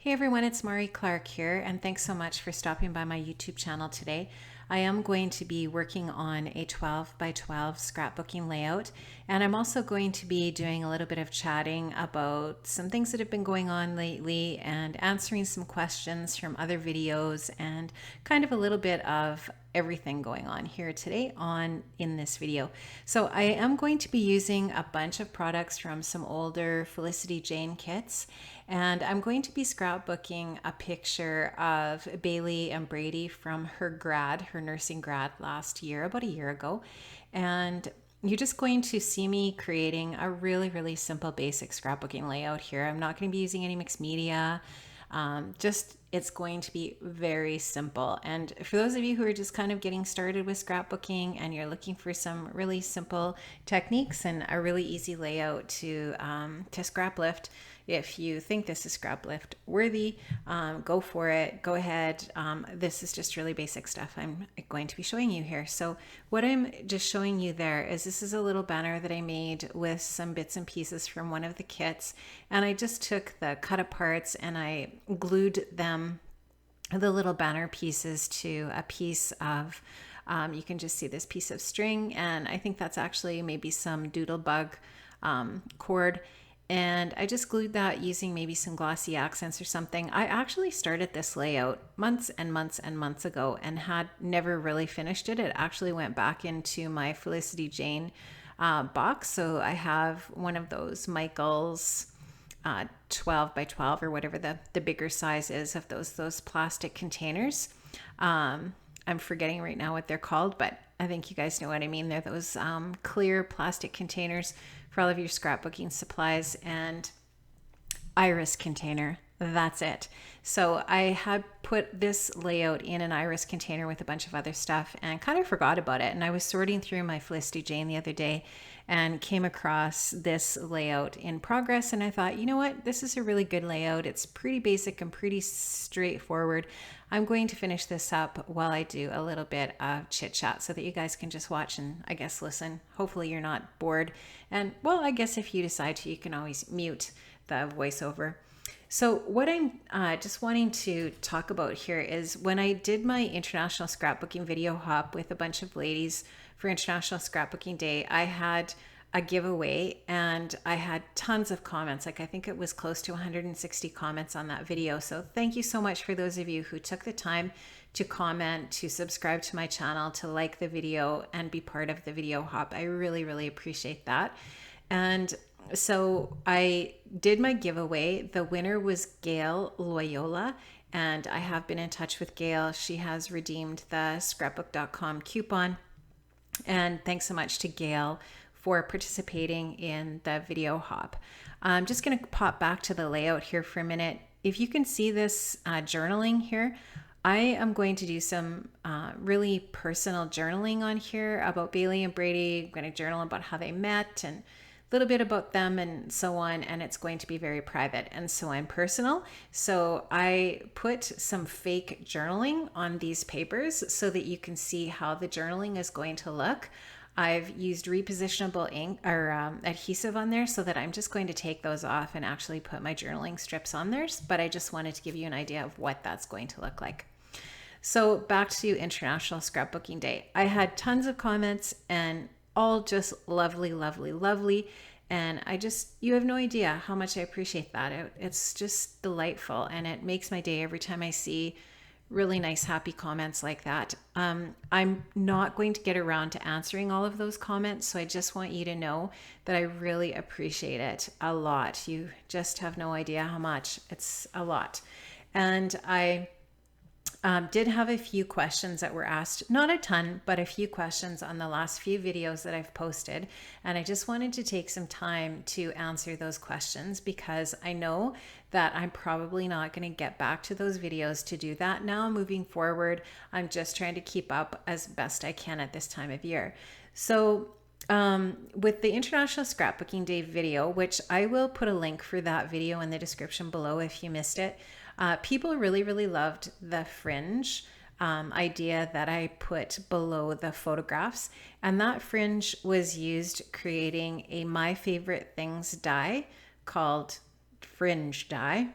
Hey everyone, it's Mari Clark here, and thanks so much for stopping by my YouTube channel today. I am going to be working on a 12 by 12 scrapbooking layout, and I'm also going to be doing a little bit of chatting about some things that have been going on lately and answering some questions from other videos and kind of a little bit of everything going on here today in this video. So I am going to be using a bunch of products from some older Felicity Jane kits, and I'm going to be scrapbooking a picture of Bailey and Brady from her nursing grad last year, about a year ago. And you're just going to see me creating a really simple basic scrapbooking layout here. I'm not going to be using any mixed media. It's going to be very simple. And for those of you who are just kind of getting started with scrapbooking and you're looking for some really simple techniques and a really easy layout to scrap lift, if you think this is scrap lift worthy, go for it. Go ahead. This is just really basic stuff I'm going to be showing you here. So what I'm just showing you there is this is a little banner that I made with some bits and pieces from one of the kits. And I just took the cut aparts and I glued them, the little banner pieces, to a piece of, you can just see this piece of string. And I think that's actually maybe some doodlebug cord. And I just glued that using maybe some glossy accents or something. I actually started this layout months and months ago and had never really finished it. It actually went back into my Felicity Jane box. So I have one of those Michael's 12 by 12 or whatever the bigger size is of those plastic containers. I'm forgetting right now what they're called, but I think you guys know what I mean. They're those clear plastic containers for all of your scrapbooking supplies, and iris container. That's it. So I had put this layout in an iris container with a bunch of other stuff and kind of forgot about it. And I was sorting through my Felicity Jane the other day and came across this layout in progress. And I thought, you know what? This is a really good layout. It's pretty basic and pretty straightforward. I'm going to finish this up while I do a little bit of chit chat so that you guys can just watch and I guess listen. Hopefully you're not bored. And well, I guess if you decide to, you can always mute the voiceover. So what I'm just wanting to talk about here is when I did my International Scrapbooking video hop with a bunch of ladies for International Scrapbooking Day, I had a giveaway and I had tons of comments. Like I think it was close to 160 comments on that video. So thank you so much for those of you who took the time to comment, to subscribe to my channel, to like the video and be part of the video hop. I really appreciate that. And so I did my giveaway. The winner was Gail Loyola, and I have been in touch with Gail. She has redeemed the scrapbook.com coupon. And thanks so much to Gail for participating in the video hop. I'm just going to pop back to the layout here for a minute. If you can see this journaling here, I am going to do some really personal journaling on here about Bailey and Brady. I'm going to journal about how they met and little bit about them and so on, and it's going to be very private and so I'm personal. So I put some fake journaling on these papers so that you can see how the journaling is going to look. I've used repositionable ink or adhesive on there so that I'm just going to take those off and actually put my journaling strips on there, but I just wanted to give you an idea of what that's going to look like. So back to International Scrapbooking Day. I had tons of comments and all just lovely. And you have no idea how much I appreciate that. It's just delightful. And it makes my day every time I see really nice, happy comments like that. I'm not going to get around to answering all of those comments. So I just want you to know that I really appreciate it a lot. You just have no idea how much. It's a lot. And I did have a few questions that were asked, not a ton, but a few questions on the last few videos that I've posted. And I just wanted to take some time to answer those questions because I know that I'm probably not going to get back to those videos to do that now moving forward. I'm just trying to keep up as best I can at this time of year. So with the International Scrapbooking Day video, which I will put a link for that video in the description below if you missed it, people really loved the fringe idea that I put below the photographs. And that fringe was used creating a My Favorite Things die called Fringe Die.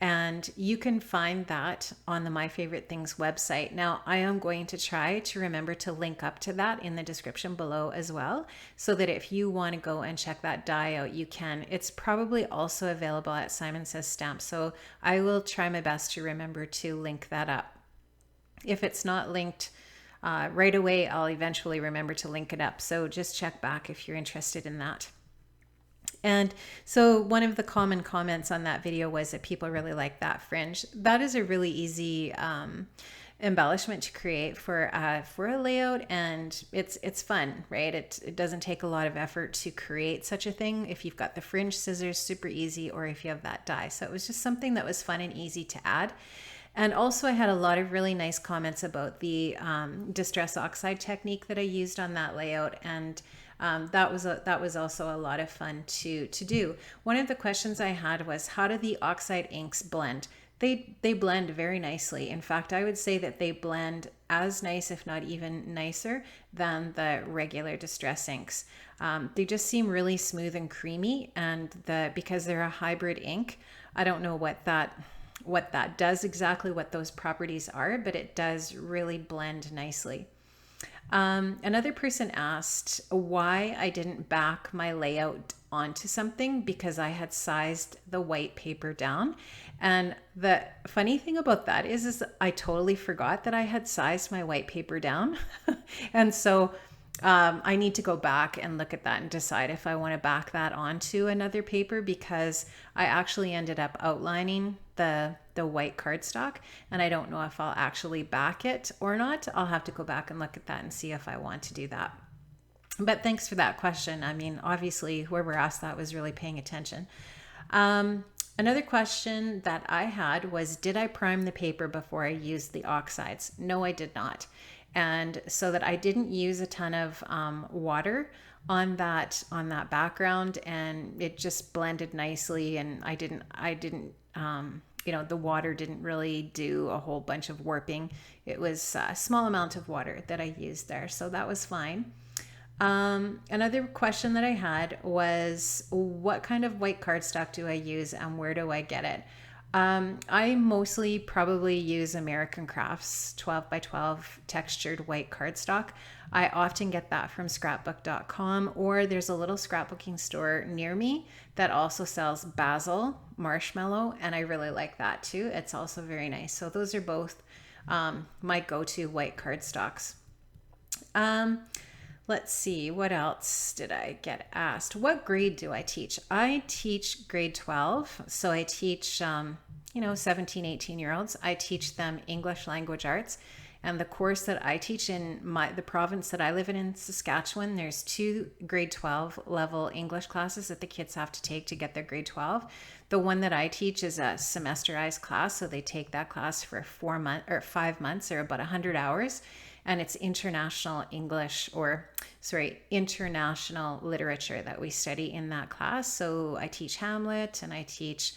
And you can find that on the My Favorite Things website. Now, I am going to try to remember to link up to that in the description below as well, so that if you want to go and check that die out, you can. It's probably also available at Simon Says Stamp, so I will try my best to remember to link that up. If it's not linked right away, I'll eventually remember to link it up. So just check back if you're interested in that. And so one of the common comments on that video was that people really like that fringe. That is a really easy embellishment to create for a layout, and it's fun, right? It doesn't take a lot of effort to create such a thing. If you've got the fringe scissors, super easy, or if you have that die. So it was just something that was fun and easy to add. And also I had a lot of really nice comments about the distress oxide technique that I used on that layout, and that was also a lot of fun to do. One of the questions I had was, how do the oxide inks blend? They blend very nicely. In fact, I would say that they blend as nice, if not even nicer, than the regular distress inks. They just seem really smooth and creamy, and because they're a hybrid ink, I don't know what that does exactly, what those properties are, but it does really blend nicely. Another person asked why I didn't back my layout onto something because I had sized the white paper down. And the funny thing about that is I totally forgot that I had sized my white paper down. And so I need to go back and look at that and decide if I want to back that onto another paper, because I actually ended up outlining the white cardstock, and I don't know if I'll actually back it or not. I'll have to go back and look at that and see if I want to do that. But thanks for that question. I mean, obviously, whoever asked that was really paying attention. Another question that I had was, did I prime the paper before I used the oxides? No, I did not. And so that I didn't use a ton of water on that background, and it just blended nicely, and I didn't the water didn't really do a whole bunch of warping. It was a small amount of water that I used there, so that was fine. Another question that I had was, what kind of white cardstock do I use and where do I get it? I mostly probably use American Crafts 12 by 12 textured white cardstock. I often get that from scrapbook.com, or there's a little scrapbooking store near me that also sells basil marshmallow, and I really like that too. It's also very nice. So those are both my go-to white cardstocks. Let's see, what else did I get asked? What grade do I teach? I teach grade 12. So I teach, 17, 18-year-olds. I teach them English language arts. And the course that I teach in the province that I live in Saskatchewan, there's 2 grade 12 level English classes that the kids have to take to get their grade 12. The one that I teach is a semesterized class. So they take that class for 5 months, or about 100 hours. And it's international international literature that we study in that class. So I teach Hamlet, and I teach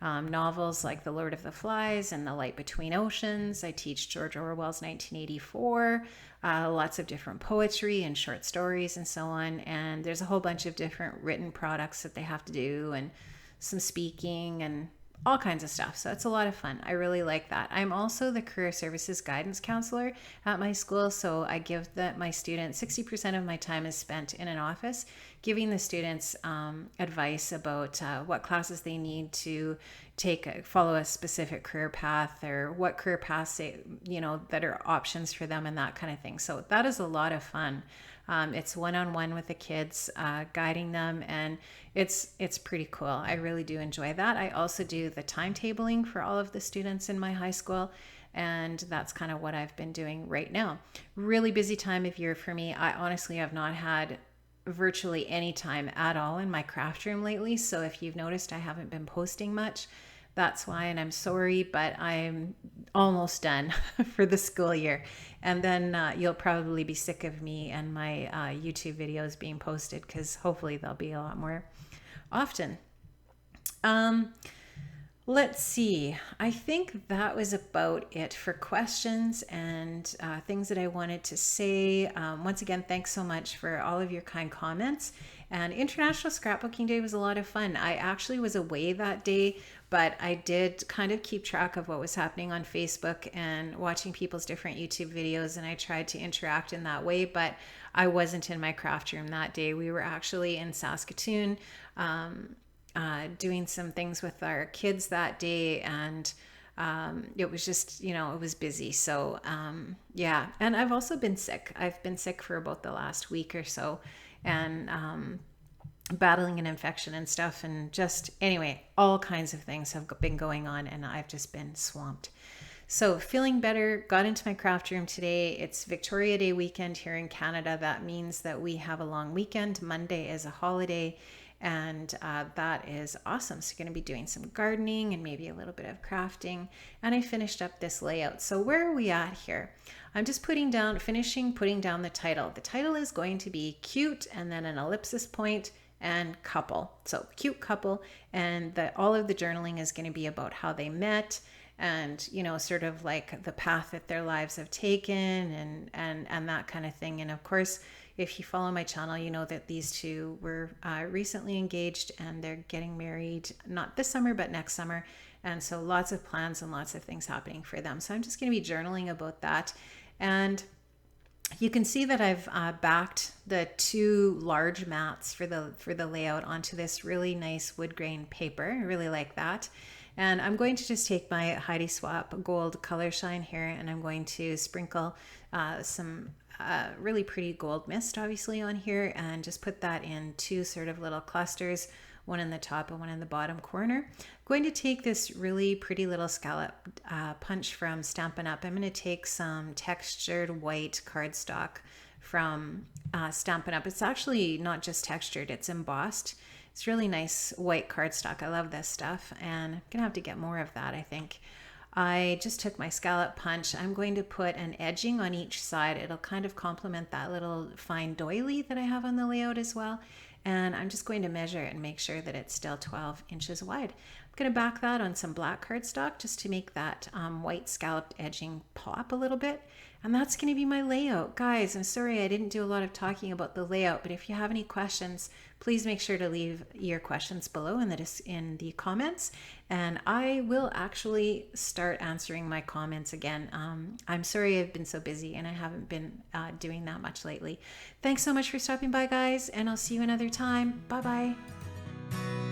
novels like The Lord of the Flies and The Light Between Oceans. I teach George Orwell's 1984, lots of different poetry and short stories and so on. And there's a whole bunch of different written products that they have to do, and some speaking and all kinds of stuff. So it's a lot of fun. I really like that. I'm also the career services guidance counselor at my school. So I give my students, 60% of my time is spent in an office giving the students advice about what classes they need to follow a specific career path, or what career paths that are options for them, and that kind of thing. So that is a lot of fun. It's one-on-one with the kids, guiding them, and it's pretty cool. I really do enjoy that. I also do the timetabling for all of the students in my high school, and that's kind of what I've been doing right now. Really busy time of year for me. I honestly have not had virtually any time at all in my craft room lately. So if you've noticed, I haven't been posting much. That's why, and I'm sorry, but I'm almost done for the school year. And then you'll probably be sick of me and my YouTube videos being posted, because hopefully they'll be a lot more often. Let's see. I think that was about it for questions and things that I wanted to say. Once again, thanks so much for all of your kind comments. And International Scrapbooking Day was a lot of fun. I actually was away that day, but I did kind of keep track of what was happening on Facebook and watching people's different YouTube videos, and I tried to interact in that way, but I wasn't in my craft room that day. We were actually in Saskatoon doing some things with our kids that day, and it was just, it was busy. So yeah, and I've also been sick. I've been sick for about the last week or so, and battling an infection and stuff, and just anyway, all kinds of things have been going on, and I've just been swamped. So feeling better, got into my craft room today. It's Victoria Day weekend here in Canada. That means that we have a long weekend. Monday is a holiday, and that is awesome. So going to be doing some gardening and maybe a little bit of crafting. And I finished up this layout. So where are we at here? I'm just putting down the title. The title is going to be cute, and then an ellipsis point and couple. So cute couple, and all of the journaling is going to be about how they met, and sort of like the path that their lives have taken, and that kind of thing. And of course, if you follow my channel, you know that these two were recently engaged, and they're getting married not this summer but next summer, and so lots of plans and lots of things happening for them. So I'm just going to be journaling about that. And you can see that I've backed the two large mats for the layout onto this really nice wood grain paper. I really like that. And I'm going to just take my Heidi Swap gold color shine here, and I'm going to sprinkle some really pretty gold mist obviously on here, and just put that in two sort of little clusters, one in the top and one in the bottom corner. I'm going to take this really pretty little scallop punch from Stampin' Up. I'm going to take some textured white cardstock from Stampin' Up. It's actually not just textured, it's embossed. It's really nice white cardstock. I love this stuff, and I'm gonna have to get more of that, I think. I just took my scallop punch. I'm going to put an edging on each side. It'll kind of complement that little fine doily that I have on the layout as well. And I'm just going to measure it and make sure that it's still 12 inches wide. I'm going to back that on some black cardstock just to make that white scalloped edging pop a little bit. And that's going to be my layout. Guys, I'm sorry I didn't do a lot of talking about the layout, but if you have any questions, please make sure to leave your questions below in the comments, and I will actually start answering my comments again. I'm sorry I've been so busy and I haven't been doing that much lately. Thanks so much for stopping by, guys, and I'll see you another time. Bye-bye.